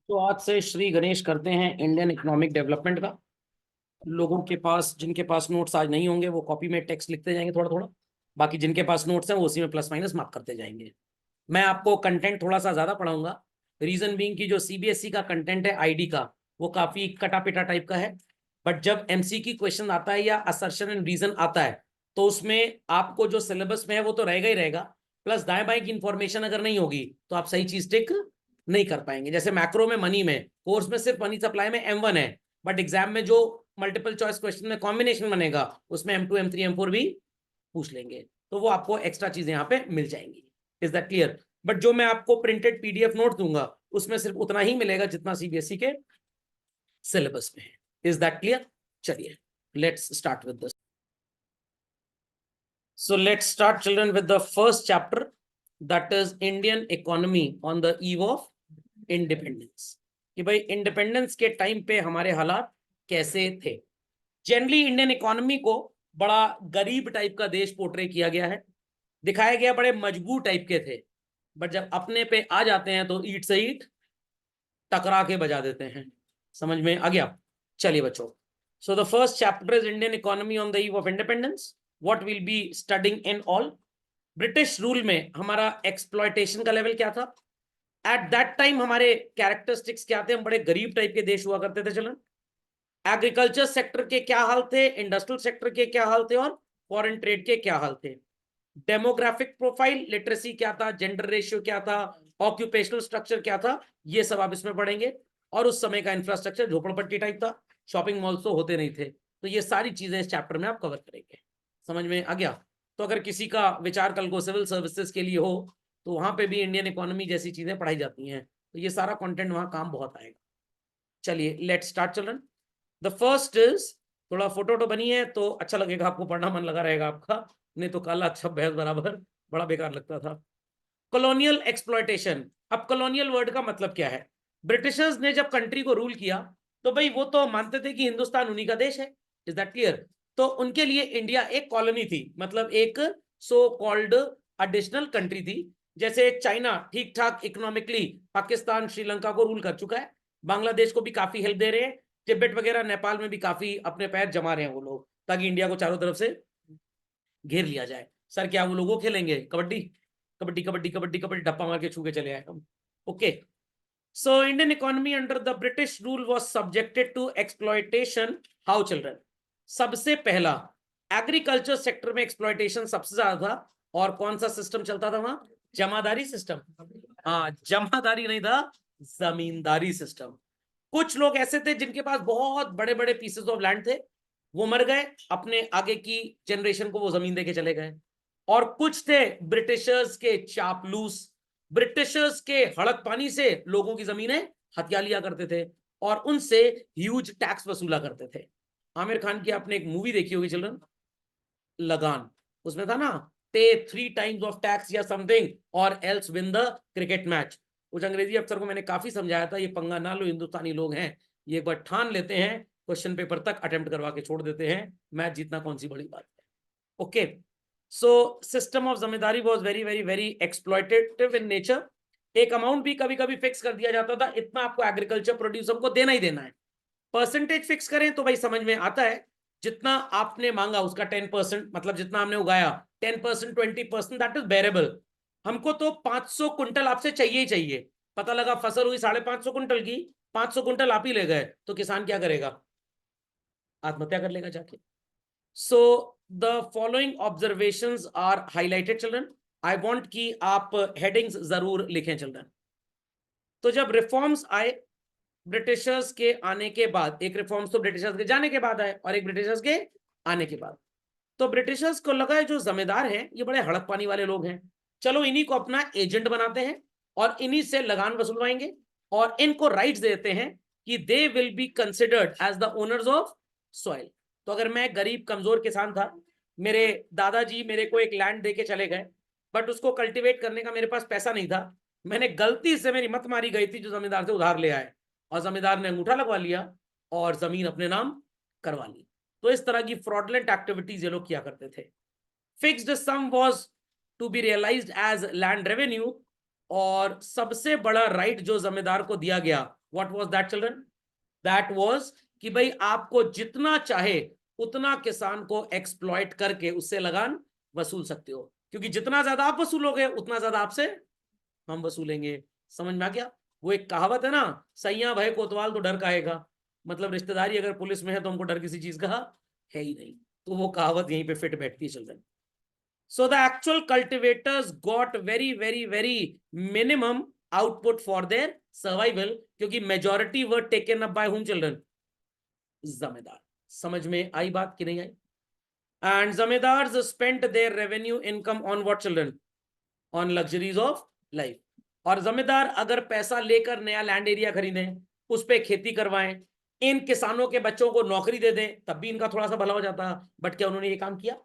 तो आज से श्री गणेश करते हैं इंडियन इकोनॉमिक डेवलपमेंट का। लोगों के पास जिनके पास नोट्स आज नहीं होंगे वो कॉपी में टेक्स्ट लिखते जाएंगे थोड़ा थोड़ा। बाकी जिनके पास नोट्स हैं वो उसी में प्लस माइनस मार्क करते जाएंगे। मैं आपको कंटेंट थोड़ा सा ज्यादा पढ़ाऊंगा। रीजन बीइंग की जो सीबीएसई का कंटेंट है आईडी का वो काफी कटा पिटा टाइप का है। बट जब एमसीक्यू क्वेश्चन आता है या असर्शन एंड रीजन आता है तो उसमें आपको जो सिलेबस में है वो तो रहेगा ही रहेगा। प्लस दाएं बाएं की इंफॉर्मेशन अगर नहीं होगी तो आप सही चीज टिक नहीं कर पाएंगे। जैसे मैक्रो में मनी में कोर्स में सिर्फ मनी सप्लाई में M1 है। बट एग्जाम में जो मल्टीपल चॉइस क्वेश्चन में कॉम्बिनेशन बनेगा उसमें M2 M3 M4 भी पूछ लेंगे। तो वो आपको एक्स्ट्रा चीजें यहाँ पे मिल जाएंगी। Is that clear? बट जो मैं आपको प्रिंटेड पीडीएफ नोट दूंगा उसमें सिर्फ उतना ही मिलेगा जितना सीबीएसई के सिलेबस में है। Is that clear? चलिए let's start with this. So let's start, children, with the first chapter, that is Indian economy on the eve of independence. कि भाई इंडिपेंडेंस के टाइम पे हमारे हालात कैसे थे। जनरली इंडियन इकोनॉमी को बड़ा गरीब टाइप का देश पोर्ट्रे किया गया है, दिखाया गया बड़े मजबूर टाइप के थे। बट जब अपने पे आ जाते हैं तो ईट से ईट टकरा के बजा देते हैं। समझ में आ गया? चलिए बच्चों, so the first chapter is Indian economy on the eve of independence. What will be studying in all. British rule में हमारा एक्सप्लॉयटेशन का लेवल क्या था, एट दैट टाइम हमारे कैरेक्टरिस्टिक्स क्या थे, हम बड़े गरीब टाइप के देश हुआ करते थे। चलन एग्रीकल्चर सेक्टर के क्या हाल थे, इंडस्ट्रियल सेक्टर के क्या हाल थे, और फॉरेन ट्रेड के क्या हाल थे। डेमोग्राफिक प्रोफाइल, लिटरेसी क्या था, जेंडर रेशियो क्या था, ऑक्यूपेशनल स्ट्रक्चर क्या था, ये सब आप इसमें पढ़ेंगे। और उस समय का इंफ्रास्ट्रक्चर झोपड़पट्टी टाइप था, शॉपिंग मॉल्स तो होते नहीं थे। तो ये सारी चीजें इस चैप्टर में आप कवर करेंगे। समझ में आ गया? तो अगर किसी का विचार कल को सिविल सर्विसेज के लिए हो तो वहां पे भी इंडियन इकोनॉमी जैसी चीजें पढ़ाई जाती हैं, तो ये सारा कंटेंट वहां काम बहुत आएगा। चलिए let's start children. The first is, थोड़ा फोटो तो बनी है तो अच्छा लगेगा आपको, पढ़ना मन लगा रहेगा आपका। नहीं तो काला अच्छा भैंस बराबर बड़ा बेकार लगता था। Colonial exploitation. अब कॉलोनियल वर्ड का मतलब क्या है? ब्रिटिशर्स ने जब कंट्री को रूल किया तो भाई वो तो मानते थे कि हिंदुस्तान उन्हीं का देश है। Is that clear? तो उनके लिए इंडिया एक कॉलोनी थी, मतलब एक सो कॉल्ड एडिशनल कंट्री थी। जैसे चाइना ठीक ठाक इकोनॉमिकली पाकिस्तान श्रीलंका को रूल कर चुका है, बांग्लादेश को भी काफी हेल्प दे रहे हैं, तिब्बत वगैरह नेपाल में भी काफी अपने पैर जमा रहे हैं वो लोग, ताकि इंडिया को चारों तरफ से घेर लिया जाए। सर क्या वो लोगों खेलेंगे कबड्डी कबड्डी कबड्डी कबड्डी कबड्डी, डप्पा मार के छू के चले आए हम। Okay, so Indian economy under the British rule was subjected to exploitation. How children? सबसे पहला एग्रीकल्चर सेक्टर में एक्सप्लॉयटेशन सबसे ज्यादा था। और कौन सा सिस्टम चलता था वहां? जमादारी सिस्टम। हाँ, जमादारी नहीं था, जमींदारी सिस्टम। कुछ लोग ऐसे थे जिनके पास बहुत बड़े बड़े पीसेस ऑफ लैंड थे, वो मर गए, अपने आगे की जनरेशन को वो जमीन देके चले गए। और कुछ थे ब्रिटिशर्स के चापलूस, ब्रिटिशर्स के हड़क पानी से लोगों की जमीनें हथिया लिया करते थे और उनसे ह्यूज टैक्स वसूला करते थे। आमिर खान की आपने एक मूवी देखी होगी चिल्ड्रन, लगान। उसमें था ना, पे 3 times ऑफ टैक्स या समथिंग और else win the cricket match. उस अंग्रेजी अफसर को मैंने काफी समझाया था, ये पंगा ना लो, हिंदुस्तानी लोग हैं, ये एक बार ठान लेते हैं क्वेश्चन पेपर तक अटेम्प्ट करवा के छोड़ देते हैं, मैच जीतना कौन सी बड़ी बात है। Okay, so system of zamindari was very very very exploitative in nature. एक अमाउंट भी कभी कभी फिक्स कर दिया जाता था, इतना आपको एग्रीकल्चर प्रोड्यूस हमको देना ही देना है। परसेंटेज फिक्स करें तो भाई समझ में आता है, जितना आपने मांगा उसका 10%, मतलब जितना हमने उगाया 10%, 20%, दैट इज बेरेबल। हमको तो 500 कुंटल आपसे चाहिए ही चाहिए। पता लगा फसल हुई 550 कुंटल की, 500 कुंटल आप ही ले गए, तो किसान क्या करेगा? आत्महत्या कर लेगा जाके। So the following observations are highlighted children. I want कि आप हेडिंग्स जरूर लिखें चिल्ड्रन। तो जब रिफॉर्म्स आए ब्रिटिशर्स के आने के बाद, एक रिफॉर्म्स तो ब्रिटिशर्स के जाने के बाद आए और एक ब्रिटिशर्स के आने के बाद, तो ब्रिटिशर्स को लगा है जो जमींदार हैं ये बड़े हड़प पानी वाले लोग हैं, चलो इन्हीं को अपना एजेंट बनाते हैं और इन्हीं से लगान वसूलवाएंगे और इनको राइट्स देते हैं कि they will be considered as the owners of soil. तो अगर मैं गरीब कमजोर किसान था, मेरे दादाजी मेरे को एक लैंड दे के चले गए, बट उसको कल्टीवेट करने का मेरे पास पैसा नहीं था, मैंने गलती से, मेरी मत मारी गई थी, जो जमींदार से उधार ले आए और जमींदार ने अंगूठा लगवा लिया और जमीन अपने नाम करवा ली। तो इस तरह की फ्रॉडलेंट एक्टिविटीज ये लोग किया करते थे। Fixed sum was to be realised as land revenue और सबसे बड़ा राइट जो जमींदार को दिया गया, what was that children? That was कि भाई आपको जितना चाहे उतना किसान को एक्सप्लॉइट करके उससे लगान वसूल सकते हो, क्योंकि जितना ज्यादा आप वसूलोगे उतना ज्यादा आपसे हम वसूलेंगे। समझ में आ गया? वो एक कहावत है ना, सैया भय कोतवाल तो डर काहेगा, मतलब रिश्तेदारी अगर पुलिस में है तो हमको डर किसी चीज का है ही नहीं। तो वो कहावत यहीं पे फिट बैठती है children. So the actual cultivators got very minimum output for their survival, क्योंकि majority were taken up by whom children? जमींदार। समझ में आई बात कि नहीं आई? And zamindars spent their revenue income on what children? On luxuries of life। और जमींदार अगर पैसा लेकर नया लैंड एरिया खरीदें, उस पर खेती करवाएं, इन किसानों के बच्चों को नौकरी दे दें, तब भी इनका थोड़ा सा भला हो जाता। बट क्या उन्होंने ये काम किया?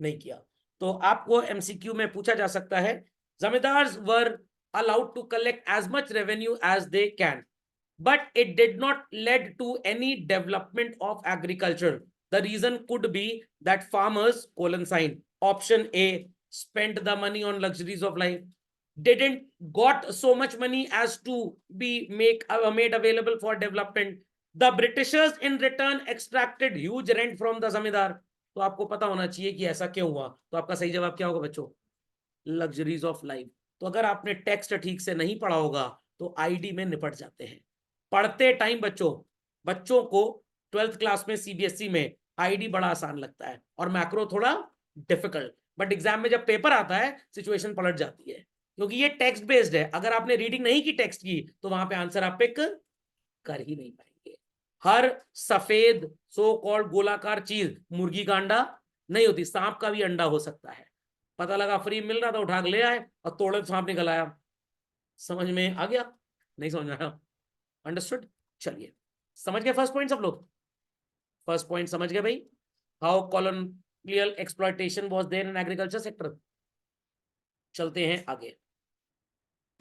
नहीं किया। तो आपको एमसीक्यू में पूछा जा सकता है, zamindars were allowed to collect as much revenue as they can, but it did not lead to any development of agriculture. The reason could be that farmers, colon sign, option A, spent the money on luxuries of life, didn't got so much money as to be made available for development. The Britishers in return extracted huge rent from the zamindar. तो आपको पता होना चाहिए कि ऐसा क्यों हुआ। तो आपका सही जवाब क्या होगा बच्चों? Luxuries of life. तो अगर आपने टेक्स्ट ठीक से नहीं पढ़ा होगा तो आईडी में निपट जाते हैं। पढ़ते टाइम बच्चों को 12th क्लास में सीबीएसई में आईडी बड़ा आसान लगता है और मैक्रो थोड़ा डिफिकल्ट, बट एग्जाम में जब पेपर आता है सिचुएशन पलट जाती है, क्योंकि ये टेक्स्ट बेस्ड है। अगर आपने रीडिंग नहीं की टेक्स्ट की तो वहां पे आंसर आप पिक कर ही नहीं पाएंगे। हर सफेद सो कॉल्ड गोलाकार चीज मुर्गी का अंडा नहीं होती, सांप का भी अंडा हो सकता है। पता लगा फ्री मिल रहा था, उठा के ले आए और तोड़े तो सांप निकल आया। समझ में आ गया? नहीं समझ में आया? अंडरस्टूड? चलिए, समझ गए फर्स्ट पॉइंट सब लोग? फर्स्ट पॉइंट समझ गए भाई, how colonial exploitation was there in agriculture sector. चलते हैं आगे।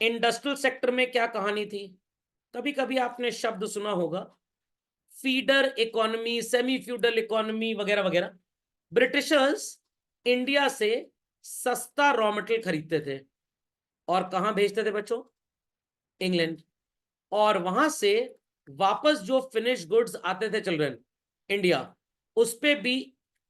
इंडस्ट्रियल सेक्टर में क्या कहानी थी? कभी कभी आपने शब्द सुना होगा, feeder economy, semi feudal economy वगैरह वगैरह। ब्रिटिशर्स इंडिया से सस्ता रॉ मटेरियल खरीदते थे और कहां भेजते थे बच्चों? इंग्लैंड। और वहां से वापस जो फिनिश गुड्स आते थे चिल्ड्रन इंडिया, उस पे भी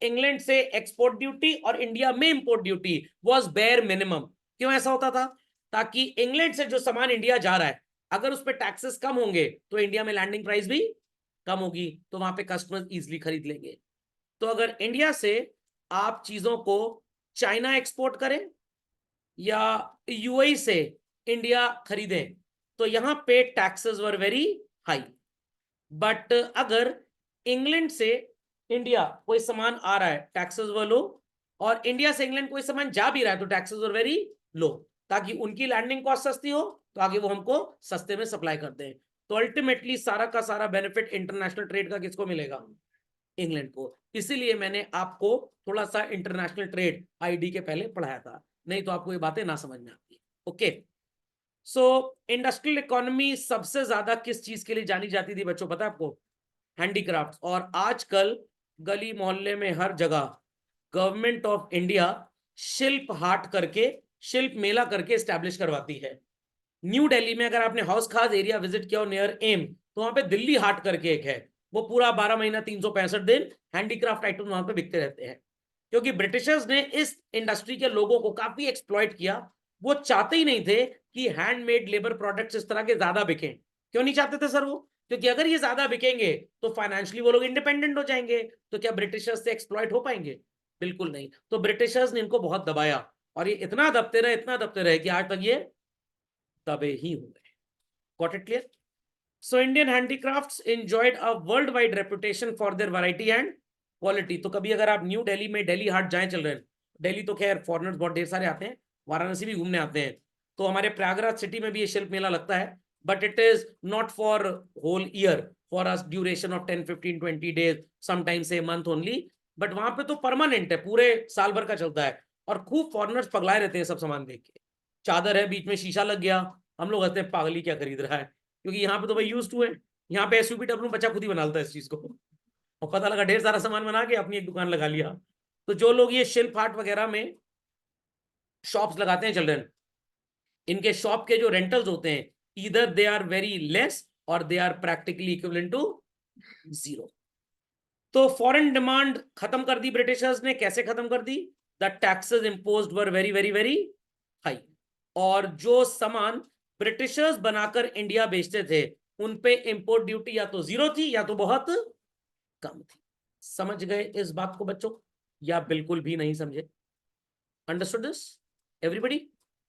इंग्लैंड से एक्सपोर्ट ड्यूटी और इंडिया में import duty was bare minimum. क्यों ऐसा होता था? ताकि इंग्लैंड से जो सामान इंडिया जा रहा है, अगर उस पर टैक्सेस कम होंगे तो इंडिया में लैंडिंग प्राइस भी कम होगी, तो वहां पे कस्टमर इजीली खरीद लेंगे। तो अगर इंडिया से आप चीजों को चाइना एक्सपोर्ट करें या यूएई से इंडिया खरीदें, तो यहां पे taxes were very high. But अगर इंग्लैंड से इंडिया कोई सामान आ रहा है, टैक्सेस वर लो, और इंडिया से इंग्लैंड कोई सामान जा भी रहा है तो टैक्सेस वर वेरी लो, ताकि उनकी लैंडिंग कॉस्ट सस्ती हो तो आगे वो हमको सस्ते में सप्लाई करते हैं। तो अल्टीमेटली सारा का सारा बेनिफिट इंटरनेशनल ट्रेड का किसको मिलेगा? इंग्लैंड को। इसीलिए मैंने आपको थोड़ा सा इंटरनेशनल ट्रेड आईडी के पहले पढ़ाया था, नहीं तो आपको ये बातें ना समझ में आती। ओके, सो इंडस्ट्रियल इकोनॉमी सबसे ज्यादा किस चीज के लिए जानी जाती थी बच्चों, पता है आपको? हैंडीक्राफ्ट। और आजकल गली मोहल्ले में हर जगह गवर्नमेंट ऑफ इंडिया शिल्प हाट करके, शिल्प मेला करके स्टैब्लिश करवाती है। न्यू दिल्ली में अगर आपने हौस खास एरिया विजिट किया हो नियर एम, तो वहां पे दिल्ली हाट करके एक है, वो पूरा 12 महीना 365 दिन हैंडीक्राफ्ट आइटम वहां पे बिकते रहते हैं। क्योंकि ब्रिटिशर्स ने इस इंडस्ट्री के लोगों को काफी एक्सप्लॉइट किया। वो चाहते ही नहीं थे कि हैंडमेड लेबर प्रोडक्ट्स इस तरह के ज्यादा बिकें। क्यों नहीं चाहते थे सर वो? क्योंकि अगर ये ज्यादा बिकेंगे तो फाइनेंशियली वो लोग इंडिपेंडेंट हो जाएंगे। तो क्या ब्रिटिशर्स से एक्सप्लॉइट हो पाएंगे? बिल्कुल नहीं। तो ब्रिटिशर्स ने इनको बहुत दबाया और ये इतना दबते रहे, इतना दबते रहे कि आज तक ये दबे ही हुए। Got it clear? So Indian handicrafts enjoyed a world wide reputation for their variety and quality. तो कभी अगर आप न्यू दिल्ली में दिल्ली हाट जाएं, चल रहे हैं दिल्ली, तो खैर फॉरेनर्स बहुत ढेर सारे आते हैं, वाराणसी भी घूमने आते हैं, तो हमारे प्रयागराज सिटी में भी ये शिल्प मेला लगता है। But it is not for whole year, for a duration of 10, 15, 20 days, sometimes a month only. But वहां पे तो परमानेंट है, पूरे साल भर का चलता है और खूब फॉरेनर्स पगलाए रहते हैं सब सामान देख के। चादर है, बीच में शीशा लग गया, हम लोग कहते हैं पागली क्या खरीद रहा है, क्योंकि यहाँ पे तो भाई यूज टू है। यहाँ पे एसयूपीडब्ल्यू बच्चा खुद ही बना लेता है इस चीज को, और पता लगा ढेर सारा सामान बना के अपनी एक दुकान लगा लिया। तो जो लोग ये शिल्प हाट वगैरह में शॉप्स लगाते हैं चिल्ड्रन, इनके शॉप के जो रेंटल्स होते हैं either they are very less और they are practically equivalent to 0। तो फॉरेन डिमांड खत्म कर दी ब्रिटिशर्स ने। कैसे खत्म कर दी? The taxes imposed were very very very high, और जो सामान ब्रिटिशर्स बनाकर इंडिया बेचते थे उन पे इंपोर्ट ड्यूटी या तो 0 थी या तो बहुत कम थी। समझ गए इस बात को बच्चों, या बिल्कुल भी नहीं समझे? Understood this everybody?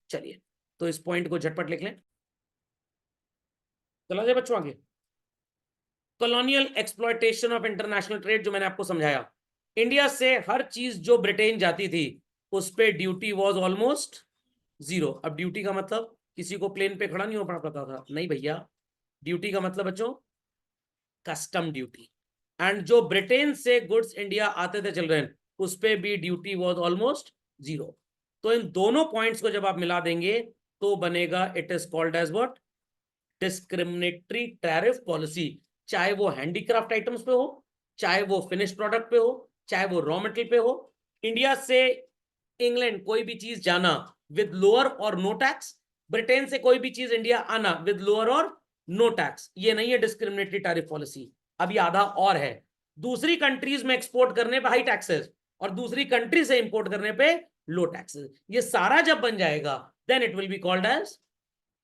चलिए तो इस पॉइंट को झटपट लिख लें। चला जाए बच्चों आगे। Colonial exploitation of international trade, जो मैंने आपको समझाया, इंडिया से हर चीज जो ब्रिटेन जाती थी उस पे ड्यूटी वाज ऑलमोस्ट 0। अब ड्यूटी का मतलब किसी को प्लेन पे खड़ा नहीं हो पता था, नहीं भैया, ड्यूटी का मतलब बच्चों कस्टम ड्यूटी। एंड जो ब्रिटेन से गुड्स इंडिया आते थे चिल्ड्रन, उस पे भी ड्यूटी वाज ऑलमोस्ट 0। तो इन दोनों पॉइंट्स को जब आप मिला देंगे तो बनेगा, it is called as what? Discriminatory tariff policy. चाहे वो हैंडीक्राफ्ट आइटम्स पे हो, चाहे वो फिनिश प्रोडक्ट पे हो, चाहे वो रॉ मटेरियल पे हो। इंडिया से इंग्लैंड कोई भी चीज जाना विद लोअर और नो टैक्स, ब्रिटेन से कोई भी चीज इंडिया आना विद लोअर और नो टैक्स, ये नहीं है डिस्क्रिमिनेटरी टैरिफ पॉलिसी। अभी आधा और है, दूसरी कंट्रीज में एक्सपोर्ट करने पे हाई टैक्सेस और दूसरी कंट्री से इंपोर्ट करने पे लो टैक्सेस। ये सारा जब बन जाएगा then it will be called as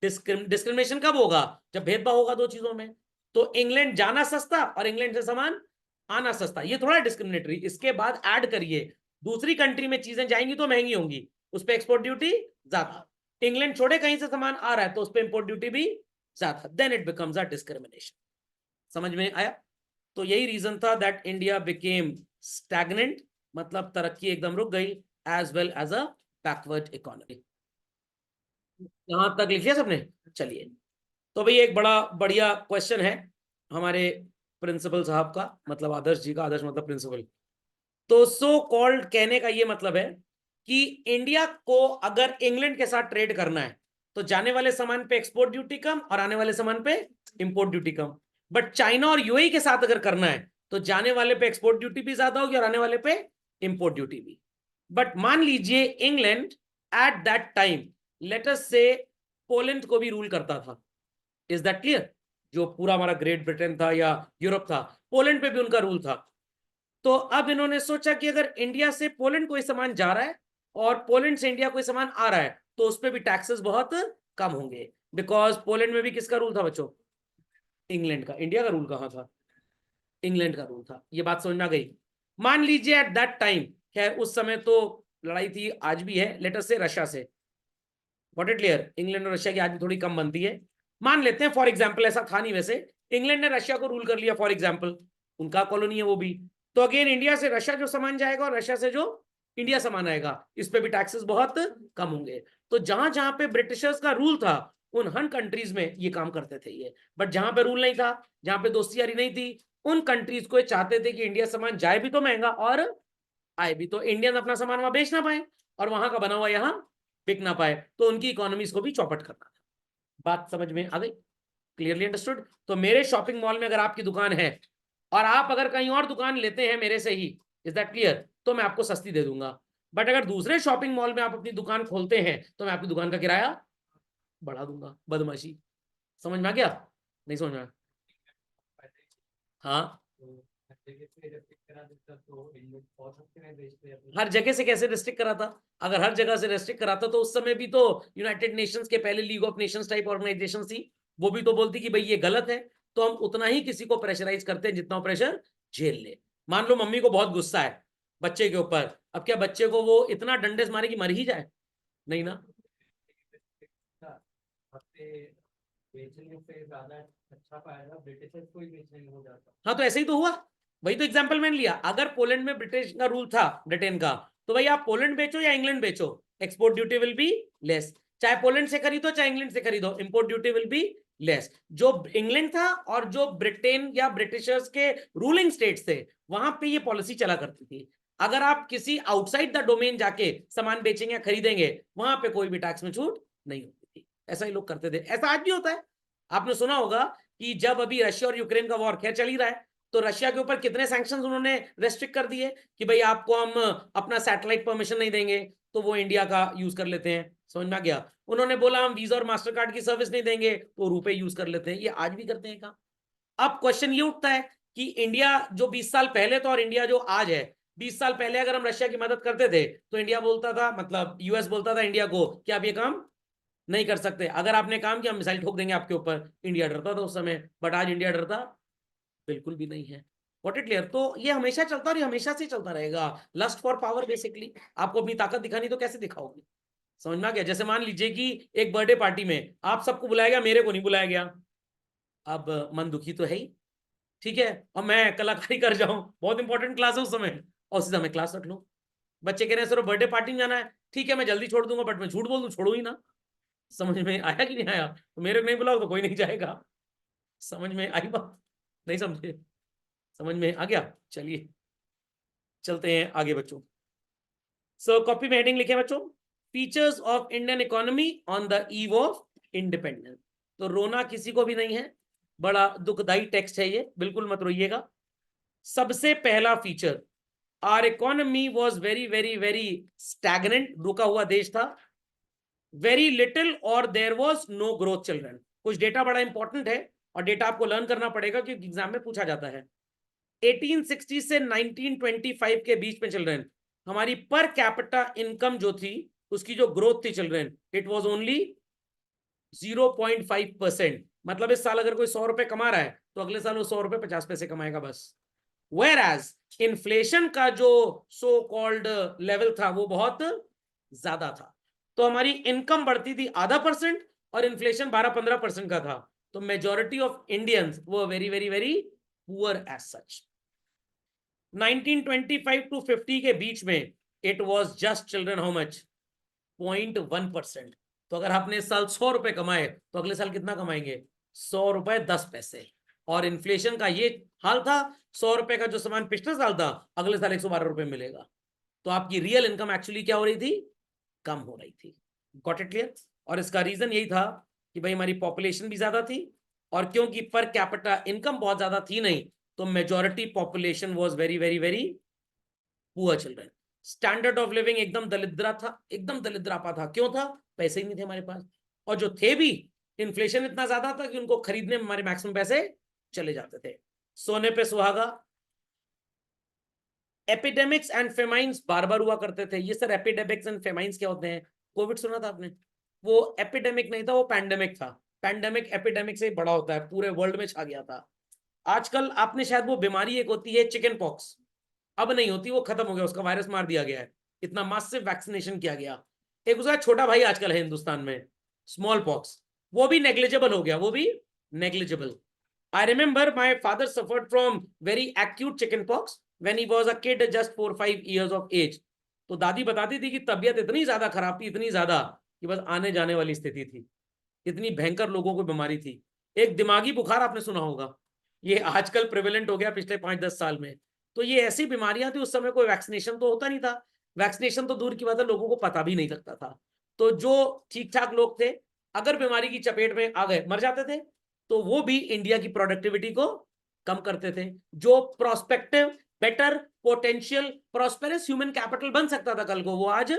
discrimination. कब होगा? जब भेदभाव होगा दो चीजों में। तो इंग्लैंड जाना सस्ता और इंग्लैंड से सामान आना सस्ता, ये थोड़ा डिस्क्रिमिनेटरी। इसके बाद ऐड करिए, दूसरी कंट्री में चीजें जाएंगी तो महंगी होंगी, उस पर एक्सपोर्ट ड्यूटी ज्यादा। इंग्लैंड छोड़े कहीं से सामान आ रहा है तो उस पर इंपोर्ट ड्यूटी भी ज्यादा, then it becomes a discrimination. समझ में आया? तो यही रीजन था दैट इंडिया बिकेम स्टैग्नेंट, मतलब तरक्की एकदम रुक गई, as well as a backward economy. यहां तक लिखिए सबने? चलिए, तो भाई एक बड़ा बढ़िया क्वेश्चन है हमारे प्रिंसिपल साहब का, मतलब आदर्श जी का। आदर्श मतलब प्रिंसिपल। तो सो कॉल्ड कहने का ये मतलब है कि इंडिया को अगर इंग्लैंड के साथ ट्रेड करना है तो जाने वाले सामान पे एक्सपोर्ट ड्यूटी कम और आने वाले सामान पे import duty come. But China और यूएई के साथ अगर करना है तो जाने वाले पे एक्सपोर्ट ड्यूटी भी ज्यादा होगी और आने वाले पे इंपोर्ट ड्यूटी भी। बट मान लीजिए England at that time, let us से, पोलैंड को भी रूल करता था। Is that clear? जो पूरा हमारा ग्रेट ब्रिटेन था या यूरोप था, पोलैंड पे भी उनका रूल था। तो अब इन्होंने सोचा कि अगर इंडिया से पोलैंड कोई सामान जा रहा है और पोलैंड से इंडिया कोई सामान आ रहा है तो उस पर भी टैक्सेस बहुत कम होंगे, बिकॉज पोलैंड में भी किसका रूल था बच्चों? इंग्लैंड का। इंडिया का रूल कहां था? इंग्लैंड का रूल था। ये बात समझ में आ गई? मान लीजिए एट दैट टाइम, खैर उस समय तो लड़ाई थी, आज भी है, लेटर से रशिया से, व्हाट इट क्लियर, इंग्लैंड और रशिया की आज भी थोड़ी कम बनती है। मान लेते हैं फॉर एग्जाम्पल, ऐसा था नहीं वैसे, इंग्लैंड ने रशिया को रूल कर लिया फॉर एग्जाम्पल, उनका कॉलोनी है वो भी। तो अगेन इंडिया से रशिया जो सामान जाएगा और रशिया से जो इंडिया सामान आएगा, इस पे भी टैक्सेस बहुत कम होंगे। तो जहां जहां पे ब्रिटिशर्स का रूल था उन हर कंट्रीज में ये काम करते थे ये। बट जहां पे रूल नहीं था, जहां पे दोस्ती यारी नहीं थी, उन कंट्रीज को चाहते थे कि इंडिया सामान जाए भी तो महंगा और आए भी तो इंडियन अपना सामान वहां बेच ना पाए और वहां का बना हुआ यहाँ बिक ना पाए, तो उनकी इकोनॉमीज को भी चौपट करना था। बात समझ में आ गई? Clearly understood? तो मेरे शॉपिंग मॉल में अगर आपकी दुकान है और आप अगर कहीं और दुकान लेते हैं मेरे से ही, इज दैट क्लियर, तो मैं आपको सस्ती दे दूंगा। बट अगर दूसरे शॉपिंग मॉल में आप अपनी दुकान खोलते हैं तो मैं आपकी दुकान का किराया बढ़ा दूंगा। बदमाशी। समझ में आ गया? नहीं समझ में आया? हाँ, हर जगह से कैसे रेस्ट्रिक्ट करा था? अगर हर जगह से रेस्ट्रिक्ट कराता तो उस समय भी तो यूनाइटेड नेशंस के पहले League of Nations type organisation थी, वो भी तो बोलती कि भाई ये गलत है। तो हम उतना ही किसी को प्रेशराइज करते हैं जितना प्रेशर झेल ले। मान लो मम्मी को बहुत गुस्सा है बच्चे के ऊपर, अब क्या बच्चे को वो इतना डंडे से मारे कि मर ही जाए? नहीं ना। हाँ, तो ऐसे ही तो हुआ, वही तो एग्जाम्पल मैंने लिया। अगर पोलैंड में ब्रिटिश का रूल था, ब्रिटेन का, तो भाई आप पोलैंड बेचो या इंग्लैंड बेचो, export duty will be less. चाहे पोलैंड से खरीदो चाहे इंग्लैंड से खरीदो, import duty will be less. जो इंग्लैंड था और जो ब्रिटेन या ब्रिटिशर्स के रूलिंग स्टेट्स थे, वहां पे ये पॉलिसी चला करती थी। अगर आप किसी आउटसाइड द डोमेन जाके सामान बेचेंगे या खरीदेंगे, वहां पे कोई भी टैक्स में छूट नहीं होती थी। ऐसा ही लोग करते थे, ऐसा आज भी होता है। आपने सुना होगा कि जब अभी रशिया और यूक्रेन का वॉर खैर चल ही रहा है, तो रशिया के ऊपर कितने सैंक्शंस उन्होंने रेस्ट्रिक्ट कर दिए कि भाई आपको हम अपना सैटेलाइट परमिशन नहीं देंगे, तो वो इंडिया का यूज कर लेते हैं। समझ में आ गया। उन्होंने बोला हम वीजा और मास्टर कार्ड की सर्विस नहीं देंगे तो रुपए यूज कर लेते हैं, ये आज भी करते हैं काम। अब क्वेश्चन ये उठता है कि इंडिया जो 20 साल पहले था और इंडिया जो आज है, 20 साल पहले अगर हम रशिया की मदद करते थे तो इंडिया बोलता था, मतलब यूएस बोलता था इंडिया को कि आप ये काम नहीं कर सकते, अगर आपने काम किया हम मिसाइल ठोक देंगे आपके ऊपर। इंडिया डरता था उस समय, बट आज इंडिया डरता बिल्कुल भी नहीं है। What it clear? तो ये हमेशा चलता और ये हमेशा से चलता रहेगा। लस्ट फॉर पावर बेसिकली, आपको अपनी ताकत दिखानी तो कैसे दिखाओगे? समझ में आ गया? जैसे मान लीजिए कि एक बर्थडे पार्टी में आप सबको बुलाया गया, मेरे को नहीं बुलाया गया, अब मन दुखी तो है ही, ठीक है, और मैं कलाकारी कर जाऊं, बहुत इंपॉर्टेंट क्लास है उस समय, और सीधा मैं क्लास रख लूं। बच्चे कह रहे हैं सर बर्थडे पार्टी में जाना है, ठीक है मैं जल्दी छोड़ दूंगा, बट मैं झूठ बोल दूं, छोड़ो ही ना। समझ में आया कि नहीं आया? तो मेरे को नहीं बुलाओ तो कोई नहीं जाएगा। समझ में आई बात? नहीं समझे? समझ में आ गया? चलिए चलते हैं आगे बच्चों। सो कॉपी में हेडिंग लिखे बच्चों, features of Indian economy on the eve of independence. तो रोना किसी को भी नहीं है, बड़ा दुखदाई टेक्स्ट है ये, बिल्कुल मत रोइएगा। सबसे पहला feature, our economy was very very very stagnant, रुका हुआ देश था। वेरी लिटिल और there was no growth children. कुछ डेटा बड़ा इंपॉर्टेंट है और डेटा आपको लर्न करना पड़ेगा क्योंकि एग्जाम में पूछा जाता है। 1860 से 1925 के बीच में चिल्ड्रन, हमारी पर कैपिटा इनकम जो थी उसकी जो ग्रोथ थी चिल्ड्रन, इट वाज ओनली 0.5%। मतलब इस साल अगर कोई 100 रुपए कमा रहा है तो अगले साल वो 100 रुपए 50 पैसे कमाएगा बस। वेयर एज इन्फ्लेशन का जो सो कॉल्ड लेवल था वो बहुत ज्यादा था। तो हमारी इनकम बढ़ती थी आधा परसेंट और इन्फ्लेशन 12-15% का था। तो मेजॉरिटी ऑफ इंडियंस वो very very very poor as such. 1925 to 50 के बीच में it was just children how much, 0.1%। तो अगर आपने इस साल 100 रुपए कमाए तो अगले साल कितना कमाएंगे? 100 रुपए 10 पैसे। और इन्फ्लेशन का ये हाल था, 100 रुपए का जो सामान पिछले साल था अगले साल 112 रुपए मिलेगा। तो आपकी रियल इनकम एक्चुअली क्या हो रही थी? कम हो रही थी। Got it clear? और इसका रीजन यही था कि भाई हमारी पॉपुलेशन भी ज्यादा थी और क्योंकि पर कैपिटा इनकम बहुत ज्यादा थी नहीं, तो majority population was very very very poor children. Standard of living एकदम दलिद्रा था, एकदम दलिद्रापा था। क्यों था? पैसे ही नहीं थे हमारे पास, और जो थे भी इन्फ्लेशन इतना ज्यादा था कि उनको खरीदने में हमारे मैक्सिमम पैसे चले जाते थे। सोने पे सुहागा। एपिडेमिक्स एंड फेमाइंस बार बार हुआ करते थे। ये सर एपिडेमिक्स एंड फेमाइंस क्या होते हैं? कोविड सुना था आपने? वो एपिडेमिक नहीं था, वो पैंडेमिक था। पैंडेमिक एपिडेमिक से बड़ा होता है, पूरे वर्ल्ड में छा गया था। आजकल आपने शायद, वो बीमारी एक होती है चिकन पॉक्स, अब नहीं होती, वो खत्म हो गया, उसका वायरस मार दिया गया है, इतना मासिव वैक्सीनेशन किया गया। एक उसका छोटा भाई आजकल है हिंदुस्तान में, स्मॉल पॉक्स, वो भी नेग्लिजिबल हो गया, वो भी negligible. I remember my father suffered from very acute chicken pox when he was a kid just 4-5 years of age. तो दादी बताती थी कि तबीयत इतनी ज्यादा खराब थी, इतनी ज्यादा कि बस आने जाने वाली स्थिति थी, इतनी भयंकर लोगों को बीमारी थी। एक दिमागी बुखार आपने सुना होगा, ये आजकल प्रिवेलेंट हो गया पिछले 5-10 साल में। तो ये ऐसी बीमारियां थी, उस समय कोई वैक्सीनेशन तो होता नहीं था, वैक्सीनेशन तो दूर की बात है, लोगों को पता भी नहीं लगता था। तो जो ठीक ठाक लोग थे अगर बीमारी की चपेट में आ गए मर जाते थे, तो वो भी इंडिया की प्रोडक्टिविटी को कम करते थे। जो prospective better potential prosperous human capital बन सकता था कल को, वो आज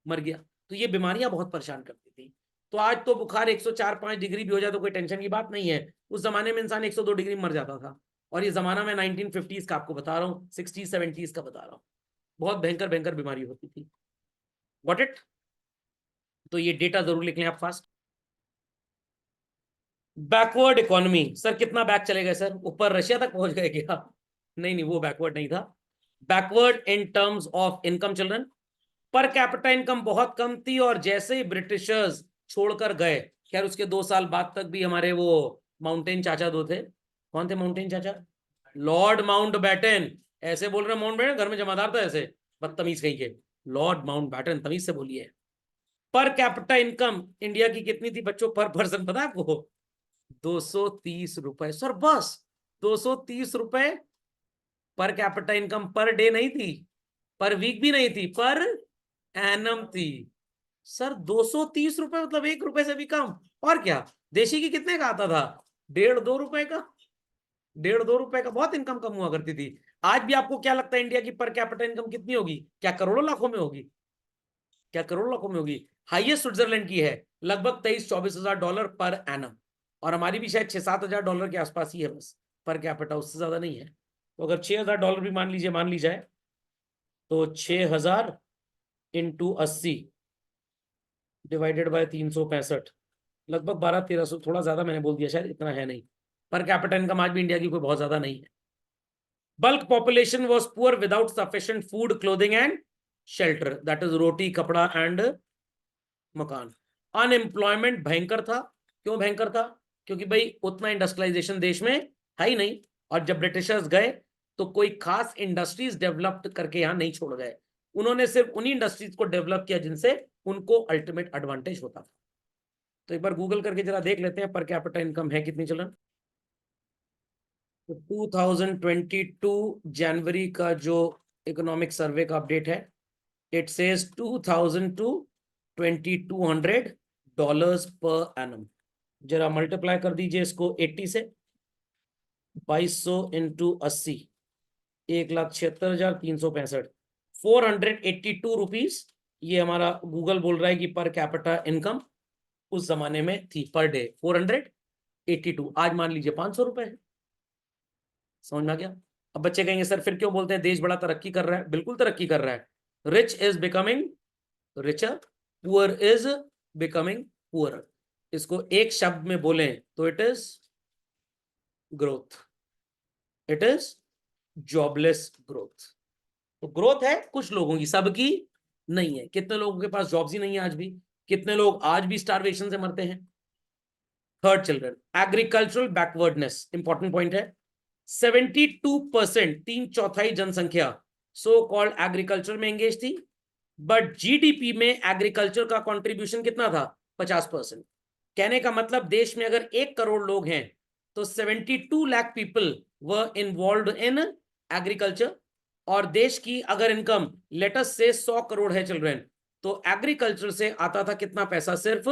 मर गया। तो ये बीमारियां बहुत परेशान करती थी। तो आज तो बुखार 104-105 डिग्री भी हो जाए तो कोई टेंशन की बात नहीं है, उस जमाने में इंसान 102 डिग्री मर जाता था। और ये जमाना मैं 1950s का आपको बता रहा हूँ, 60s 70s का बता रहा हूँ, बहुत भयंकर भयंकर बीमारी होती थी। Got it? तो ये डेटा जरूर लिख लें आप फास्ट। बैकवर्ड इकोनॉमी, सर कितना बैक चले गए सर, ऊपर रशिया तक पहुंच गए क्या? नहीं नहीं, वो बैकवर्ड नहीं था। Backward in terms of income children, per capita income बहुत कम थी, और जैसे ही ब्रिटिशर्स छोड़कर गए, खैर उसके 2 साल बाद तक भी हमारे वो माउंटेन चाचा दो थे। कौन थे माउंटेन चाचा? Lord Mountbatten. ऐसे बोल रहे माउंट बैटन, घर में जमादार था ऐसे, बदतमीज कहीं के। लॉर्ड माउंट बैटन, तमीज से बोलिए। पर कैपिटा इनकम इंडिया की कितनी थी बच्चों पर पर्सन, पता है आपको? 230 रुपए सर, बस 230 रुपए per capita income. Per day नहीं थी, पर वीक भी नहीं थी, पर एनम थी। सर 230 रुपए मतलब 1 रुपए से भी कम। और क्या, देशी की कितने का आता था? 1.5-2 रुपए का, 1.5-2 रुपए का, बहुत इनकम कम हुआ करती थी। आज भी आपको क्या लगता है इंडिया की पर कैपिटा इनकम कितनी होगी? क्या करोड़ों लाखों में होगी? क्या करोड़ों लाखों में होगी? हाईएस्ट स्विट्जरलैंड की है, लगभग 23-24 हजार डॉलर पर एनम, और हमारी भी शायद 6-7 हजार डॉलर के आसपास ही है बस पर कैपिटा, उससे ज्यादा नहीं है। तो अगर 6,000 डॉलर भी मान ली जाए तो 6,000 इंटू 80 डिवाइडेड बाय 365, लगभग 1200-1300, थोड़ा ज्यादा मैंने बोल दिया शायद, इतना है नहीं। पर कैपिटा इनकम आज भी इंडिया की कोई बहुत ज्यादा नहीं है। Bulk population was poor without sufficient food, clothing and shelter, that is roti, kapda and मकान। अनएम्प्लॉयमेंट भयंकर था। क्यों भयंकर था? क्योंकि भाई उतना इंडस्ट्रियलाइजेशन देश में है ही नहीं, और जब ब्रिटिशर्स गए तो कोई खास इंडस्ट्रीज डेवलप करके यहाँ नहीं छोड़ गए, उन्होंने सिर्फ उन्हीं इंडस्ट्रीज को डेवलप किया जिनसे उनको अल्टीमेट एडवांटेज होता था। तो एक बार गूगल करके जरा देख लेते हैं पर कैपिटा इनकम है कितनी चिल्ड्रन। तो 2022 जनवरी का जो इकोनॉमिक सर्वे का अपडेट है, it says 2000 to 2200 dollars per annum. जरा मल्टीप्लाई कर दीजिए इसको 80 से, 2200 इंटू 80, 1,76,365, 482 रुपीज। ये हमारा गूगल बोल रहा है कि पर कैपिटा इनकम उस जमाने में थी पर डे 482। आज मान लीजिए 500 रुपए है। समझ में आ गया? अब बच्चे कहेंगे सर फिर क्यों बोलते हैं देश बड़ा तरक्की कर रहा है? बिल्कुल तरक्की कर रहा है। Rich is becoming richer, poor is becoming poor. इसको एक शब्द में बोलें तो it is growth, it is jobless growth. तो ग्रोथ है कुछ लोगों की, सबकी नहीं है। कितने लोगों के पास जॉब्स ही नहीं है आज भी, कितने लोग आज भी स्टारवेशन से मरते हैं। Third children, agricultural backwardness, important point है। 72%, 3/4 जनसंख्या सो कॉल्ड एग्रीकल्चर में एंगेज थी, बट जीडीपी में एग्रीकल्चर का कंट्रीब्यूशन कितना था? 50%। कहने का मतलब देश में अगर 1 करोड़ लोग हैं तो 72 lakh people were involve in agriculture, और देश की अगर इनकम लेटस से 100 करोड़ है चिल्ड्रन, तो एग्रीकल्चर से आता था कितना पैसा? सिर्फ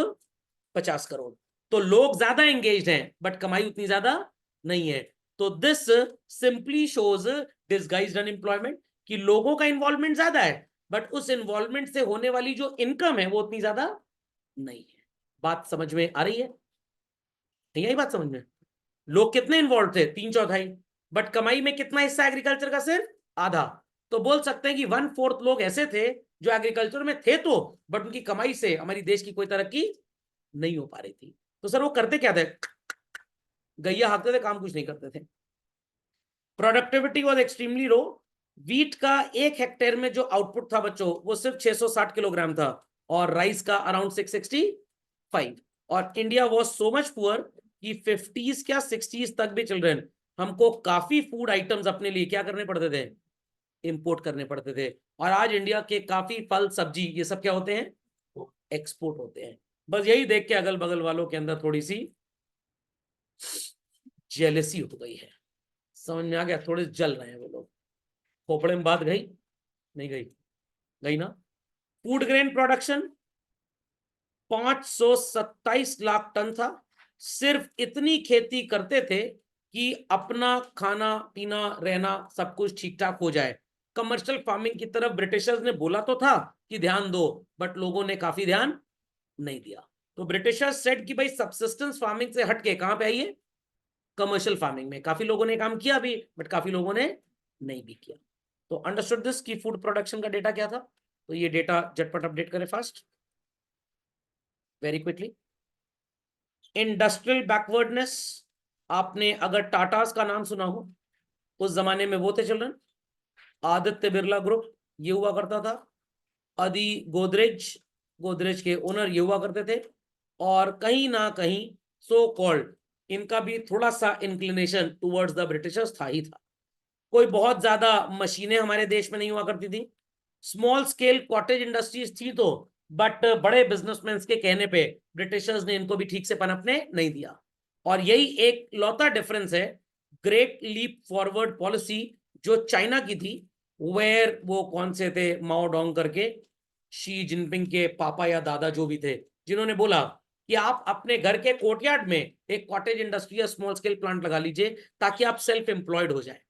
50 करोड़। तो लोग ज्यादा एंगेज्ड हैं बट कमाई उतनी ज्यादा नहीं है। तो this simply shows disguised unemployment, कि लोगों का इन्वॉल्वमेंट ज्यादा है बट उस इन्वॉल्वमेंट से होने वाली जो इनकम है वो उतनी ज्यादा नहीं है। बात समझ में आ रही है? नहीं आई बात समझ में? लोग कितने इन्वॉल्व थे? 3/4, बट कमाई में कितना हिस्सा एग्रीकल्चर का? सिर्फ आधा। तो बोल सकते हैं कि 1/4 लोग ऐसे थे जो एग्रीकल्चर में थे तो, बट उनकी कमाई से हमारी देश की कोई तरक्की नहीं हो पा रही थी। तो सर वो करते क्या थे? गैया हाँकते थे, काम कुछ नहीं करते थे। Productivity was extremely low. Wheat का 1 हेक्टेयर में जो आउटपुट था बच्चों वो सिर्फ 660 किलोग्राम था, और राइस का अराउंड 665। और India was so much poor कि 50s क्या 60s तक भी चिल्ड्रन हमको काफी फूड आइटम्स अपने लिए क्या करने पड़ते थे? इंपोर्ट करने पड़ते थे। और आज इंडिया के काफी फल सब्जी ये सब क्या होते हैं? एक्सपोर्ट होते हैं। बस यही देख के अगल बगल वालों के अंदर थोड़ी सी जेलसी हो गई है। समझ में आ गया? थोड़े जल रहे हैं वो लोग। खोपड़े में बात गई? नहीं गई? गई ना? Food grain production 527 lakh tonne था। सिर्फ इतनी खेती करते थे कि अपना खाना पीना रहना सब कुछ ठीक ठाक हो जाए। कमर्शियल फार्मिंग की तरफ ब्रिटिशर्स ने बोला तो था कि ध्यान दो, बट लोगों ने काफी ध्यान नहीं दिया। तो ब्रिटिशर्स सेड कि भाई सब्सिस्टेंस फार्मिंग से हटके कहां पे आइए? कमर्शियल फार्मिंग में। काफी लोगों ने काम किया भी बट काफी लोगों ने नहीं भी किया। तो अंडरस्टूड दिस की फूड प्रोडक्शन का डेटा क्या था। तो ये डेटा झटपट अपडेट करें fast, very quickly. Industrial backwardness, आपने अगर टाटास का नाम सुना हो, उस जमाने में वो थे चिल्ड्रन आदित्य बिरला ग्रुप, ये हुआ करता था। अदी गोदरेज, गोदरेज के ओनर ये हुआ करते थे। और कहीं ना कहीं सो कॉल्ड इनका भी थोड़ा सा इंक्लिनेशन टुवर्ड्स द ब्रिटिशर्स था ही था। कोई बहुत ज्यादा मशीनें हमारे देश में नहीं हुआ करती थी। स्मॉल स्केल कॉटेज इंडस्ट्रीज थी तो, बट बड़े बिजनेसमैन के कहने पे ब्रिटिशर्स ने इनको भी ठीक से पनपने नहीं दिया। और यही एक लौता डिफरेंस है ग्रेट लीप फॉरवर्ड पॉलिसी जो चाइना की थी, वेयर वो कौन से थे माओ डोंग करके, शी जिनपिंग के पापा या दादा जो भी थे, जिन्होंने बोला कि आप अपने घर के कोर्टयार्ड में एक कॉटेज इंडस्ट्री या स्मॉल स्केल प्लांट लगा लीजिए ताकि आप सेल्फ एम्प्लॉयड हो जाए।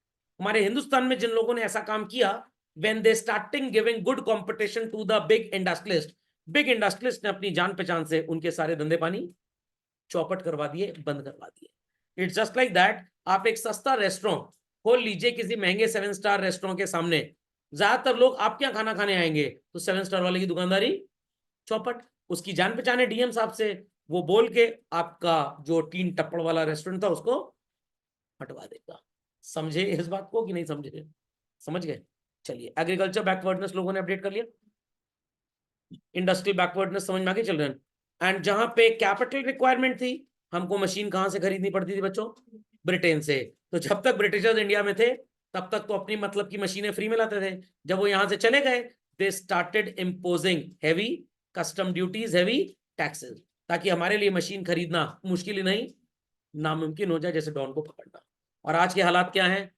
हमारे हिंदुस्तान में जिन लोगों ने ऐसा काम किया, when they starting giving good competition to the big industrialist, big industrialist ने अपनी जान पहचान से उनके सारे धंधे पानी चौपट करवा दिए, बंद करवा दिए। इट्स जस्ट लाइक दैट, आप एक सस्ता रेस्टोरेंट खोल लीजिए किसी महंगे 7 स्टार रेस्टोरेंट के सामने, ज्यादातर लोग आपके यहाँ खाना खाने आएंगे, तो 7 स्टार वाले की दुकानदारी चौपट। उसकी जान पहचान है डीएम साहब से, वो बोल के आपका जो 3 टप्पड़ वाला रेस्टोरेंट था उसको हटवा देगा। समझे इस बात को कि नहीं समझे? समझ गए? चलिए, एग्रीकल्चर बैकवर्डनेस लोगों ने अपडेट कर लिया, इंडस्ट्रियल बैकवर्डनेस समझ में आगे चल रहे हैं। एंड जहां पे कैपिटल रिक्वायरमेंट थी, हमको मशीन कहां से खरीदनी पड़ती थी बच्चों? ब्रिटेन से। तो जब तक ब्रिटिशर्स इंडिया में थे तब तक तो अपनी मतलब की मशीनें फ्री में लाते थे। जब वो यहां से चले गए, they started imposing heavy custom duties, heavy taxes, ताकि हमारे लिए मशीन खरीदना मुश्किल ही नहीं, नामुमकिन हो जाए, जैसे डॉन को पकड़ना। और आज के हालात क्या है?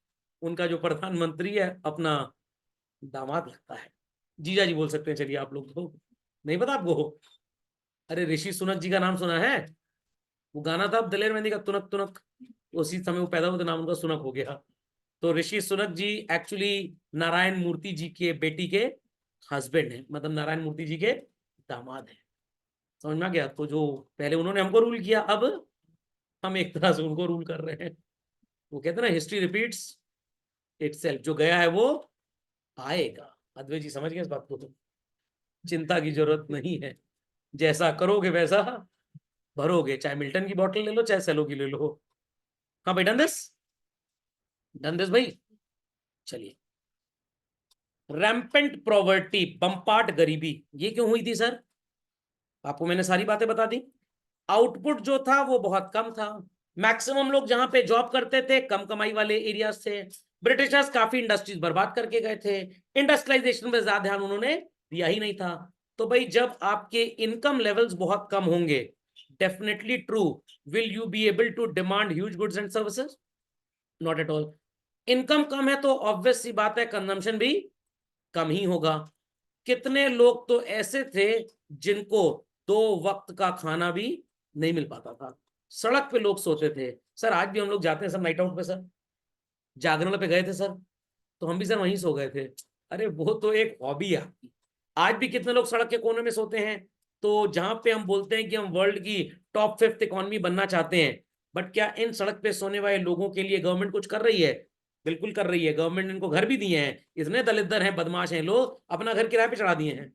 उनका जो प्रधानमंत्री है अपना दामाद लगता है, जीजा जी बोल सकते हैं। चलिए, आप लोग तो नहीं पता आपको? अरे ऋषि सुनक जी का नाम सुना है? वो गाना था दलेर मेहंदी का, तुनक तुनक, उसी समय वो पैदा हुआ तो नाम उनका सुनक हो गया। तो ऋषि सुनक जी एक्चुअली नारायण मूर्ति जी के बेटी के हस्बैंड है, मतलब नारायण मूर्ति जी के दामाद है। समझ में आ गया? तो जो पहले उन्होंने हमको रूल किया, अब हम एक तरह से उनको रूल कर रहे हैं। वो कहते हैं ना, हिस्ट्री रिपीट्स इटसेल्फ, जो गया है वो आएगा। अद्वैत जी समझ गए इस बात को? तो चिंता की जरूरत नहीं है, जैसा करोगे वैसा भरोगे। चाहे मिल्टन की बोतल ले लो, चाहे सेलो की ले लो। हाँ भाई, डन दिस भाई। चलिए, रैम्पेंट प्रॉवर्टी, बम्पाट गरीबी, ये क्यों हुई थी सर? आपको मैंने सारी बातें बता दी। आउटपुट जो था वो बहुत कम था, मैक्सिमम लोग जहां पे जॉब करते थे कम कमाई वाले एरियाज थे। ब्रिटिशर्स काफी इंडस्ट्रीज बर्बाद करके गए थे, इंडस्ट्रियलाइजेशन में ज्यादा ध्यान उन्होंने दिया ही नहीं था। तो भाई, जब आपके इनकम लेवल्स बहुत कम होंगे, definitely true, will you be able to demand huge goods and services? Not at all. Income कम है तो ऑब्वियस सी बात है, कंजम्पशन भी कम ही होगा। कितने लोग तो ऐसे थे जिनको 2 वक्त का खाना भी नहीं मिल पाता था, सड़क पे लोग सोते थे। सर आज भी हम लोग जाते हैं सर नाइट आउट पे, सर जागरण पे गए थे सर, तो हम भी सर वहीं सो गए थे। अरे वो तो एक हॉबी है आपकी। आज भी कितने लोग सड़क के कोने में सोते हैं। तो जहां पे हम बोलते हैं कि हम वर्ल्ड की टॉप 5th इकोनॉमी बनना चाहते हैं, बट क्या इन सड़क पे सोने वाले लोगों के लिए गवर्नमेंट कुछ कर रही है? बिल्कुल कर रही है। गवर्नमेंट ने इनको घर भी दिए हैं, इतने दलिद्दर हैं, बदमाश हैं लोग, अपना घर किराए पे चढ़ा दिए हैं।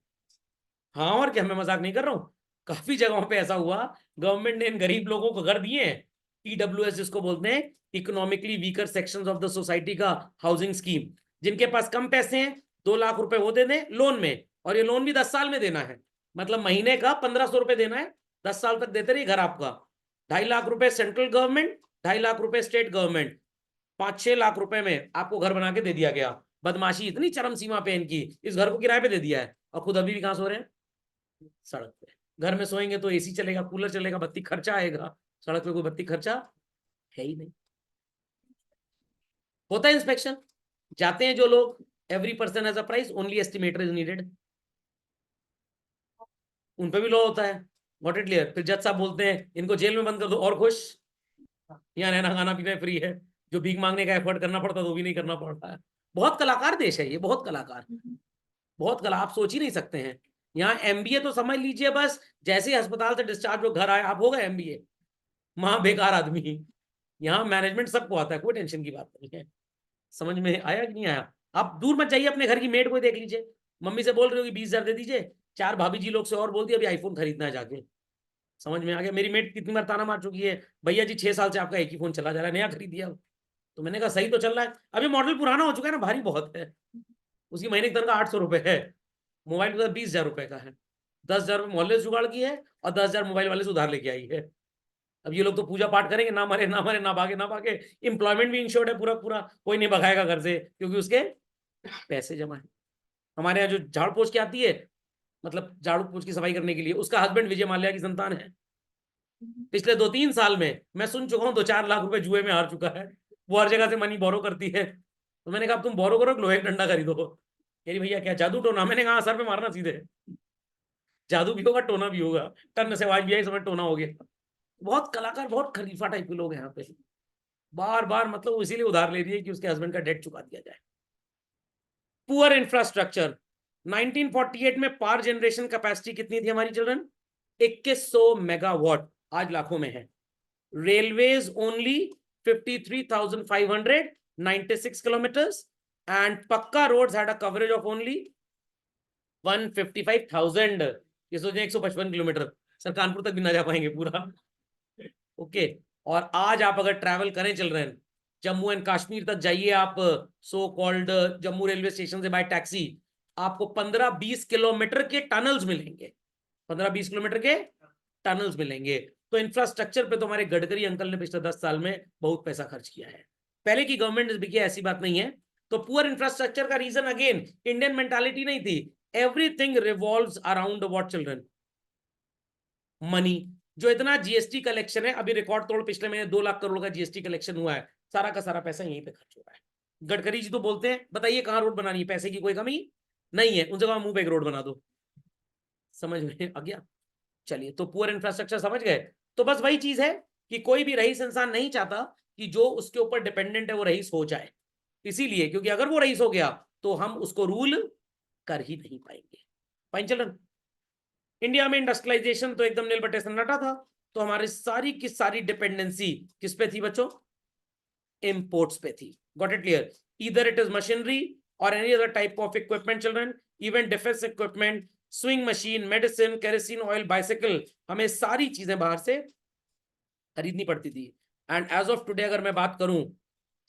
हाँ, और क्या, मैं मजाक नहीं कर रहा हूँ। काफी जगहों पे ऐसा हुआ, गवर्नमेंट ने इन गरीब लोगों को घर दिए हैं, ईडब्ल्यूएस जिसको बोलते हैं, economically weaker sections of the society का हाउसिंग स्कीम। जिनके पास कम पैसे हैं, 2 लाख रुपए वो दे दें लोन में, और ये लोन भी 10 साल में देना है, मतलब महीने का 1500 रुपए देना है, 10 साल तक देते रहिए घर आपका। 2.5 लाख रुपए सेंट्रल गवर्नमेंट, 2.5 लाख रुपए स्टेट गवर्नमेंट, 5-6 लाख रुपए में आपको घर बना के दे दिया गया। बदमाशी इतनी चरम सीमा पे इनकी, इस घर को किराए पे दे दिया है, और खुद अभी भी कहां सो रहे हैं? सड़क पे। घर में सोएंगे तो एसी चलेगा, कूलर चलेगा, बत्ती खर्चा आएगा, सड़क पे कोई बत्ती खर्चा है ही नहीं। होता है इंस्पेक्शन, जाते हैं जो लोग, every person has a price, only estimator is needed, उन पे भी लॉ होता है। Got it clear? फिर जज साहब बोलते हैं इनको जेल में बंद कर दो, और खुश, यहाँ रहना खाना पीना फ्री है, जो भीख मांगने का एफर्ट करना पड़ता है वो भी नहीं करना पड़ता है। बहुत कलाकार देश है ये, बहुत कलाकार, बहुत कला, आप सोच ही नहीं सकते हैं। यहाँ एमबीए तो समझ लीजिए, बस जैसे ही अस्पताल से डिस्चार्ज हो घर आए, आप हो गए एमबीए, वहां बेकार आदमी। यहाँ मैनेजमेंट सबको आता है, कोई टेंशन की बात नहीं है। समझ में आया कि नहीं आया? आप दूर मत जाइए, अपने घर की मेड को देख लीजिए, मम्मी से बोल रहे हो कि 20,000 दे दीजिए, 4 भाभी जी लोग से और बोल दिया अभी आईफोन खरीदना है जाके। समझ में आ गया? मेरी मेड कितनी बार ताना मार चुकी है, भैया जी 6 साल से आपका एक ही फोन चला जा रहा है, नया खरीद दिया। तो मैंने कहा सही तो चल रहा है, अभी मॉडल पुराना हो चुका है ना, भारी बहुत है, उसकी महीने की तनख्वाह 800 रुपए है, मोबाइल का 20,000 रुपए का है, 10,000 मोहल्ले से जुगाड़ की है, और 10,000 मोबाइल वाले से उधार लेके आई है। अब ये लोग तो पूजा पाठ करेंगे, ना मरे ना मरे, ना भागे ना भागे, एम्प्लॉयमेंट भी इंश्योर्ड है पूरा पूरा, कोई नहीं भगाएगा घर से, क्योंकि उसके पैसे जमा है। हमारे यहाँ जो झाड़ पोछ के आती है, मतलब झाड़ू पोछ की सफाई करने के लिए, उसका हस्बैंड विजय माल्या की संतान है। पिछले 2-3 साल में मैं सुन चुका हूँ 2-4 लाख रुपए जुए में हार चुका है। वो हर जगह से मनी बोरो करती है। तो मैंने कहा तुम बोरो करो, लोहे का डंडा खरीदो। कह रही भैया क्या जादू टोना? मैंने कहा सर पे मारना सीधे, जादू भी होगा टोना भी होगा, टन से आवाज भी आई, समय टोना हो गया। बहुत कलाकार, बहुत खलीफा टाइप के लोग हैं यहाँ पे, बार बार मतलब वो इसीलिए उधार ले रही है कि उसके हस्बैंड का डेट चुका दिया जाए। पुअर इंफ्रास्ट्रक्चर, 1948 में पावर जनरेशन कैपेसिटी कितनी थी हमारी चिल्ड्रन? 2100 मेगावाट, आज लाखों में है। Railways only 53,596 kilometres and pucca roads had a coverage of only 155,000। ये सोचें 155 किलोमीटर, सर कानपुर तक भी ना जा पाएंगे पूरा। ओके, और आज आप अगर ट्रैवल करें चिल्ड्रन, जम्मू एंड कश्मीर तक जाइए आप, so called Jammu railway station से बाय टैक्सी, आपको 15-20 किलोमीटर के टनल्स मिलेंगे, 15-20 किलोमीटर के टनल्स मिलेंगे। तो इंफ्रास्ट्रक्चर पे तो हमारे गडकरी अंकल ने पिछले 10 साल में बहुत पैसा खर्च किया है, पहले की गवर्नमेंट भी किया, ऐसी बात नहीं है। तो पुअर इंफ्रास्ट्रक्चर का रीजन अगेन इंडियन मेंटालिटी नहीं थी, everything revolves around what children? Money. जो इतना जीएसटी कलेक्शन है, अभी रिकॉर्ड तोड़ पिछले महीने 2 लाख करोड़ का जीएसटी कलेक्शन हुआ है, सारा का सारा पैसा यहीं पे खर्च हो रहा है। गडकरी जी तो बोलते हैं बताइए कहां रोड बनानी है, पैसे की कोई कमी नहीं है, उन जगह मुंह पे एक रोड बना दो। समझ में आ गया? चलिए, तो पुअर इंफ्रास्ट्रक्चर समझ गए। तो बस वही चीज है कि कोई भी रईस इंसान नहीं चाहता कि जो उसके ऊपर डिपेंडेंट है वो रईस हो जाए, इसीलिए, क्योंकि अगर वो रईस हो गया तो हम उसको रूल कर ही नहीं पाएंगे। फाइन चिल्ड्रन, इंडिया में इंडस्ट्रियलाइजेशन तो एकदम नील बटे सन्नाटा था, तो हमारी सारी की सारी डिपेंडेंसी किस पे थी बच्चों? इंपोर्ट्स पे थी। Got it clear? Either it is machinery और any other type of equipment children, even defence equipment, sewing machine, medicine, kerosene oil, bicycle, हमें सारी चीजें बाहर से खरीदनी पड़ती थी। एंड एज ऑफ टुडे अगर मैं बात करूं,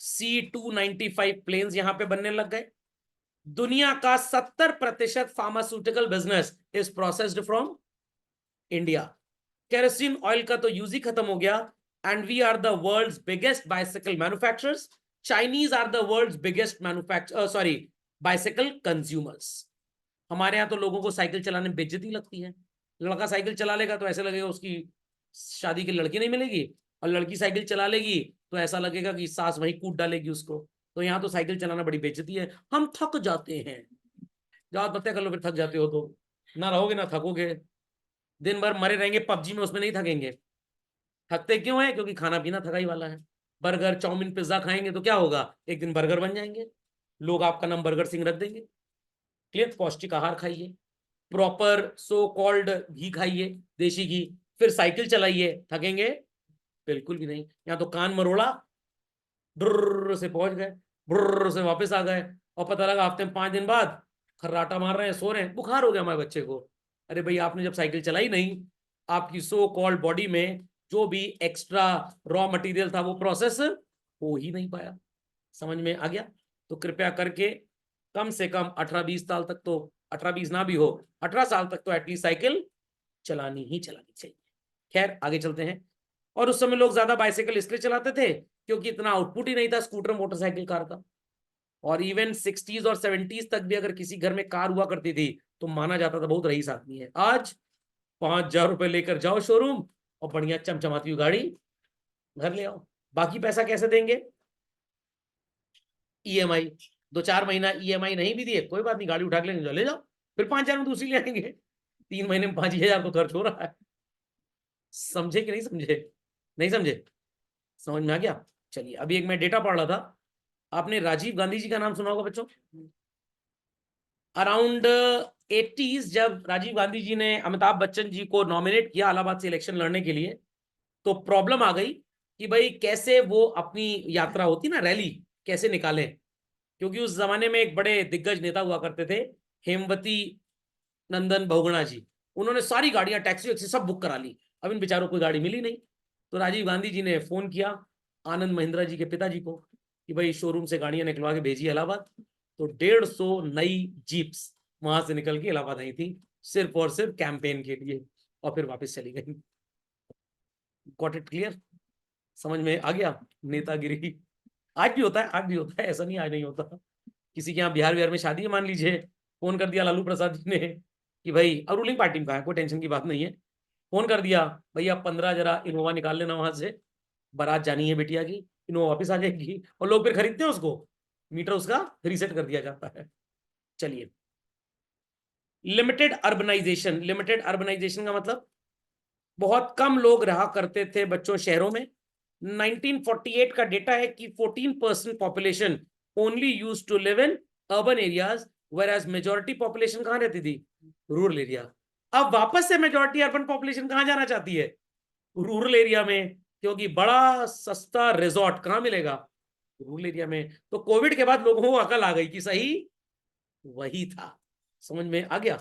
C-295 प्लेन्स यहां पे बनने लग गए। दुनिया का 70% pharmaceutical business is processed from India. Kerosene oil का तो यूज ही खत्म हो गया, and we are the world's biggest bicycle manufacturers. Chinese are the world's biggest bicycle consumers. हमारे यहाँ तो लोगों को साइकिल चलाने में बेइज्जती लगती है। लड़का साइकिल चला लेगा तो ऐसे लगेगा उसकी शादी की लड़की नहीं मिलेगी, और लड़की साइकिल चला लेगी तो ऐसा लगेगा कि सास वहीं कूट डालेगी उसको। तो यहाँ तो साइकिल चलाना बड़ी बेइज्जती है, हम थक जाते हैं। जाओ पत्ते कर लो, फिर थक जाते हो तो ना रहोगे ना थकोगे, दिन भर मरे रहेंगे पबजी में, उसमें नहीं थकेंगे। थकते क्यों है? क्योंकि खाना पीना थकाई वाला है। बर्गर, चाउमीन, पिज्जा खाएंगे तो क्या होगा? एक दिन बर्गर बन जाएंगे, लोग आपका नाम बर्गर सिंह रख देंगे। क्लियर? पौष्टिक आहार खाइए, प्रॉपर सो कॉल्ड घी खाइए, देशी घी, फिर साइकिल चलाइए, थकेंगे बिल्कुल भी नहीं। यहाँ तो कान मरोड़ा, डुर्र से पहुंच गए, बुर्र से वापस आ गए, और पता लगा हफ्ते में 5 दिन बाद खर्राटा मार रहे हैं, सो रहे हैं, बुखार हो गया हमारे बच्चे को। अरे भाई, आपने जब साइकिल चलाई नहीं, आपकी सो कॉल्ड बॉडी में जो भी एक्स्ट्रा रॉ मटेरियल था वो प्रोसेस हो ही नहीं पाया। समझ में आ गया? तो कृपया करके कम से कम 18-20 साल तक तो, 18-20 ना भी हो, 18 साल तक तो एटलीस्ट साइकिल चलानी ही चलानी चाहिए। खैर आगे चलते हैं। और उस समय लोग ज्यादा बाइसाइकिल इसलिए चलाते थे क्योंकि इतना आउटपुट ही नहीं था स्कूटर, मोटरसाइकिल, कार का। और इवन 60s और 70s तक भी अगर किसी घर में कार हुआ करती थी तो माना जाता था बहुत रईस आदमी है। आज 5,000 रुपए लेकर जाओ शोरूम और बढ़िया चमचमाती हुई गाड़ी घर ले आओ। बाकी पैसा कैसे देंगे? ईएमआई। 2-4 महीना ईएमआई नहीं भी दिए कोई बात नहीं, गाड़ी उठा के लेंगे, ले जाओ, फिर 5,000 में दूसरी ले आएंगे। 3 महीने में 5,000 तो खर्च हो रहा है। समझे कि नहीं समझे? नहीं समझे? समझ में आ गया? चलिए, अभी एक मैं डेटा पढ़ रहा था, आपने राजीव गांधी जी का नाम सुना होगा बच्चों। अराउंड 80s जब राजीव गांधी जी ने अमिताभ बच्चन जी को नॉमिनेट किया इलाहाबाद से इलेक्शन लड़ने के लिए, तो प्रॉब्लम आ गई कि भाई कैसे वो अपनी यात्रा होती ना, रैली, कैसे निकालें। क्योंकि उस जमाने में एक बड़े दिग्गज नेता हुआ करते थे, हेमवती नंदन बहुगुणा जी। उन्होंने सारी गाड़ियां, टैक्सी वैक्सी सब बुक करा ली, अब इन बेचारों को कोई गाड़ी मिली नहीं। तो राजीव गांधी जी ने फोन किया आनंद महिंद्रा जी के पिताजी को कि भाई शोरूम से गाड़ियां निकलवा के भेजिए इलाहाबाद। तो 150 नई जीप्स वहां से निकल के इलाहाबाद आई थी, सिर्फ और सिर्फ कैंपेन के लिए, और फिर वापस चली गई। Got it clear? समझ में आ गया? नेतागिरी आज भी होता है, आज भी होता है, ऐसा नहीं आज नहीं होता। किसी के यहाँ बिहार बिहार में शादी है मान लीजिए, फोन कर दिया लालू प्रसाद जी ने कि भाई, अब रूलिंग पार्टी में कहा है, कोई टेंशन की बात नहीं है, फोन कर दिया भैया 15 जरा इनोवा निकाल लेना वहां से, बारात जानी है बिटिया की, इनोवा वापस आ जाएगी, और लोग फिर खरीदते हैं उसको, मीटर उसका रीसेट कर दिया जाता है। चलिए, लिमिटेड अर्बनाइजेशन का मतलब बहुत कम लोग रहा करते थे बच्चों शहरों में। 1948 का डेटा है कि 14% population only used to live in urban areas whereas majority population कहाँ रहती थी? Rural area. अब वापस से मेजोरिटी अर्बन पॉपुलेशन कहाँ जाना चाहती है? रूरल एरिया में, क्योंकि बड़ा सस्ता रिजॉर्ट कहाँ मिलेगा? रूरल एरिया में। तो कोविड के बाद लोगों को अकल आ गई कि सही वही था। समझ में आ गया?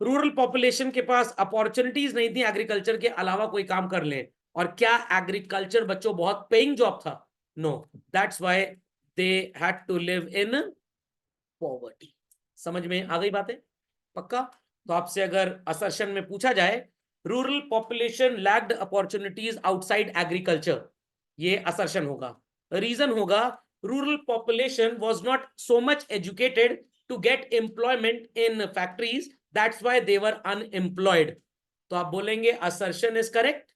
रूरल पॉपुलेशन के पास अपॉर्चुनिटीज नहीं थी एग्रीकल्चर के अलावा कोई काम कर ले। और क्या एग्रीकल्चर बच्चों बहुत पेइंग जॉब था? No, that's why they had to live in poverty. समझ में आ गई बातें? पक्का? तो आपसे अगर असर्शन में पूछा जाए rural population lacked opportunities outside agriculture, ये असर्शन होगा। रीजन होगा rural population was not so much educated to get employment in factories, that's why they were unemployed. तो आप बोलेंगे assertion is correct,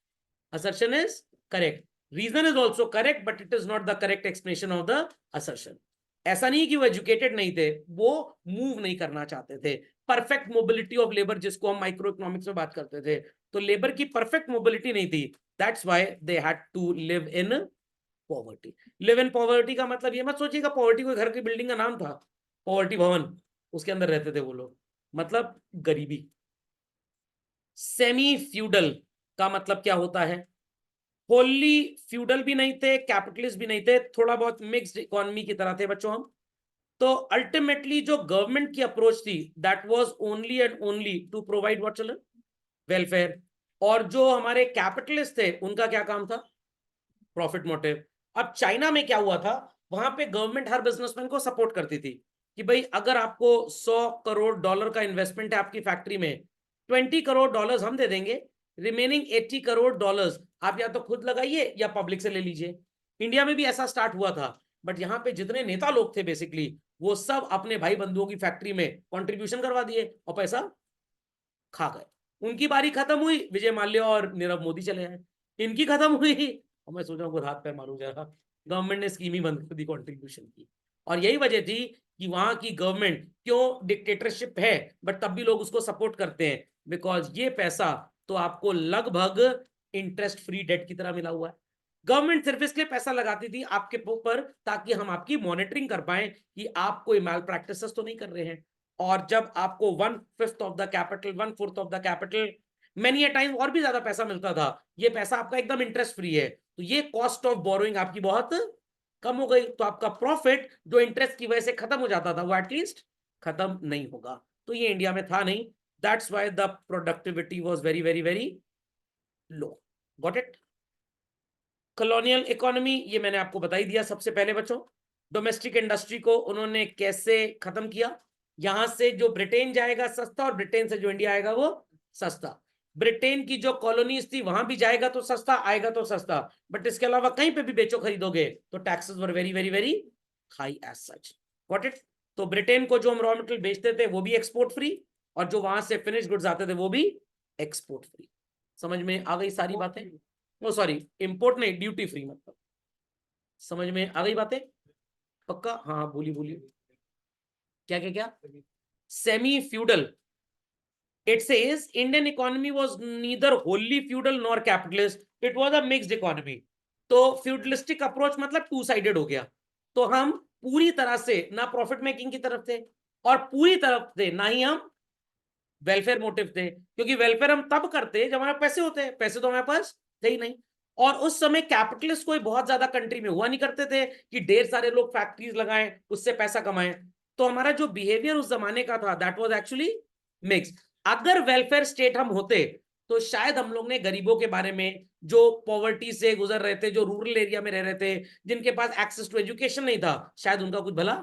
assertion is correct, reason is also correct, but it is not the correct explanation of the assertion. ऐसा नहीं कि वो educated नहीं थे, वो मूव नहीं करना चाहते थे। परफेक्ट मोबिलिटी ऑफ लेबर, जिसको हम माइक्रो इकोनॉमिक्स में बात करते थे, तो लेबर की परफेक्ट मोबिलिटी नहीं थी, that's why they had to live in poverty. Live in poverty का मतलब ये मत सोचिएगा पॉवर्टी कोई घर की बिल्डिंग का नाम था, पॉवर्टी भवन, उसके अंदर रहते थे वो लोग, मतलब गरीबी। सेमी फ्यूडल का मतलब क्या होता है? होली फ्यूडल भी नहीं थे, कैपिटलिस्ट भी नहीं थे, थोड़ा बहुत मिक्स्ड इकोनॉमी की तरह थे बच्चों हम। तो अल्टीमेटली जो गवर्नमेंट की अप्रोच थी that was only and only to provide what children? Welfare. और जो हमारे कैपिटलिस्ट थे उनका क्या काम था? Profit motive. अब चाइना में क्या हुआ था, वहां पे गवर्नमेंट हर बिजनेसमैन को सपोर्ट करती थी कि भाई अगर आपको 100 करोड़ डॉलर का इन्वेस्टमेंट है आपकी फैक्ट्री में, 20 करोड़ डॉलर्स हम दे देंगे, रिमेनिंग 80 करोड़ डॉलर्स आप या तो खुद लगाइए या पब्लिक से ले लीजिए। इंडिया में भी ऐसा स्टार्ट हुआ था, बट यहाँ पे जितने नेता लोग थे बेसिकली वो सब अपने भाई बंधुओं की फैक्ट्री में कंट्रीब्यूशन करवा दिए और पैसा खा गए। उनकी बारी खत्म हुई, विजय माल्या और नीरव मोदी चले आए। इनकी खत्म हुई और मैं सोच रहा हूँ हाथ पैर मारू जरा, गवर्नमेंट ने स्कीम ही बंद कर दी कंट्रीब्यूशन की। और यही वजह थी कि वहां की गवर्नमेंट क्यों डिक्टेटरशिप है बट तब भी लोग उसको सपोर्ट करते हैं, बिकॉज ये पैसा तो आपको लगभग इंटरेस्ट फ्री डेट की तरह मिला हुआ है। गवर्नमेंट सिर्फ इसलिए पैसा लगाती थी आपके ऊपर ताकि हम आपकी मॉनिटरिंग कर पाए कि आप कोई मैल प्रैक्टिसेस तो नहीं कर रहे हैं। और जब आपको 1/5 of the capital, 1/4 of the capital, many a time और भी ज्यादा पैसा मिलता था, ये पैसा आपका एकदम इंटरेस्ट फ्री है, तो ये कॉस्ट ऑफ बोरोइंग आपकी बहुत कम हो गई, तो आपका प्रॉफिट जो इंटरेस्ट की वजह से खत्म हो जाता था वो एटलीस्ट खत्म नहीं होगा। तो ये इंडिया में था नहीं, that's why the productivity was very very very low. Got it? Colonial economy ये मैंने आपको बता ही दिया सबसे पहले बच्चों। डोमेस्टिक इंडस्ट्री को उन्होंने कैसे खत्म किया? यहां से जो ब्रिटेन जाएगा सस्ता और ब्रिटेन से जो इंडिया आएगा वो सस्ता। ब्रिटेन की जो कॉलोनीज थी वहां भी जाएगा तो सस्ता, आएगा तो सस्ता, बट इसके अलावा कहीं पे भी बेचो खरीदोगे तो taxes were very very very high as such. Got it? तो ब्रिटेन को जो हम रॉ मटेरियल बेचते थे वो भी एक्सपोर्ट फ्री, और जो वहां से फिनिश गुड्स आते थे वो भी एक्सपोर्ट फ्री। समझ में आ गई सारी बातें? ओ सॉरी, इंपोर्ट नहीं, ड्यूटी फ्री मतलब। समझ में आ गई बातें? पक्का? हाँ बोली बोली। क्या क्या क्या? Semi feudal, it says Indian economy was neither wholly feudal nor capitalist, it was a mixed economy। तो फ्यूडलिस्टिक अप्रोच मतलब टू साइडेड हो गया। तो हम पूरी तरह से ना प्रॉफिट मेकिंग की तरफ थे और पूरी तरफ थे ना ही हम वेलफेयर मोटिव थे, क्योंकि वेलफेयर हम तब करते जब हमारे पैसे होते, पैसे तो हमारे पास थे ही नहीं। और उस समय कैपिटलिस्ट कोई बहुत ज्यादा कंट्री में हुआ नहीं करते थे कि ढेर सारे लोग फैक्ट्रीज लगाएं उससे पैसा कमाएं। तो हमारा जो बिहेवियर उस जमाने का था दैट वाज एक्चुअली मिक्स। अगर वेलफेयर स्टेट हम होते तो शायद हम लोग ने गरीबों के बारे में, जो पॉवर्टी से गुजर रहे थे, जो रूरल एरिया में रह रहे थे, जिनके पास एक्सेस टू एजुकेशन नहीं था, शायद उनका कुछ भला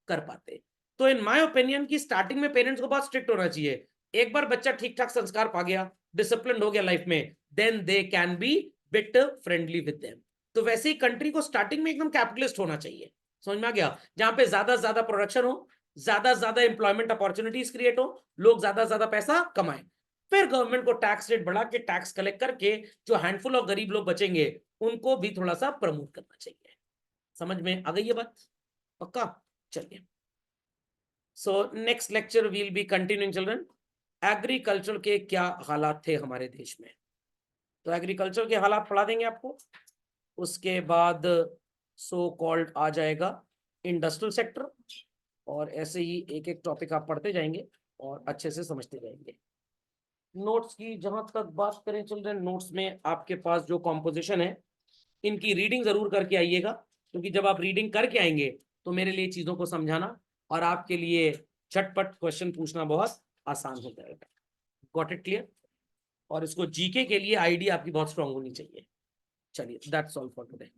कर पाते। तो इन माय ओपिनियन की स्टार्टिंग में पेरेंट्स को बहुत स्ट्रिक्ट होना चाहिए। एक बार बच्चा ठीक ठाक संस्कार पा गया, डिसिप्लिन हो गया लाइफ में, then they can be bit friendly with them. तो वैसे ही कंट्री को स्टार्टिंग में एकदम कैपिटलिस्ट होना चाहिए। समझ में आ गया? जहां पे ज्यादा से ज्यादा प्रोडक्शन हो, ज्यादा से ज्यादा एम्प्लॉयमेंट अपॉर्चुनिटीज क्रिएट हो, लोग ज्यादा से ज्यादा पैसा कमाएं, फिर गवर्नमेंट को टैक्स रेट बढ़ा के टैक्स कलेक्ट करके जो हैंडफुल ऑफ गरीब लोग बचेंगे उनको भी थोड़ा सा प्रमोट करना चाहिए। समझ में आ गई ये बात? पक्का? चलिए, so next lecture will be continuing children agriculture के क्या हालात थे हमारे देश में। तो एग्रीकल्चर के हालात पढ़ा देंगे आपको, उसके बाद सो कॉल्ड आ जाएगा इंडस्ट्रियल सेक्टर, और ऐसे ही एक एक टॉपिक आप पढ़ते जाएंगे और अच्छे से समझते जाएंगे। नोट्स की जहां तक बात करें चिल्ड्रन, नोट्स में आपके पास जो कॉम्पोजिशन है इनकी रीडिंग जरूर करके आइएगा, क्योंकि जब आप रीडिंग करके आएंगे तो मेरे लिए चीजों को समझाना और आपके लिए झटपट क्वेश्चन पूछना बहुत आसान हो जाएगा। Got it clear? और इसको जीके के लिए आईडी आपकी बहुत स्ट्रांग होनी चाहिए। चलिए, दैट्स ऑल फॉर टुडे।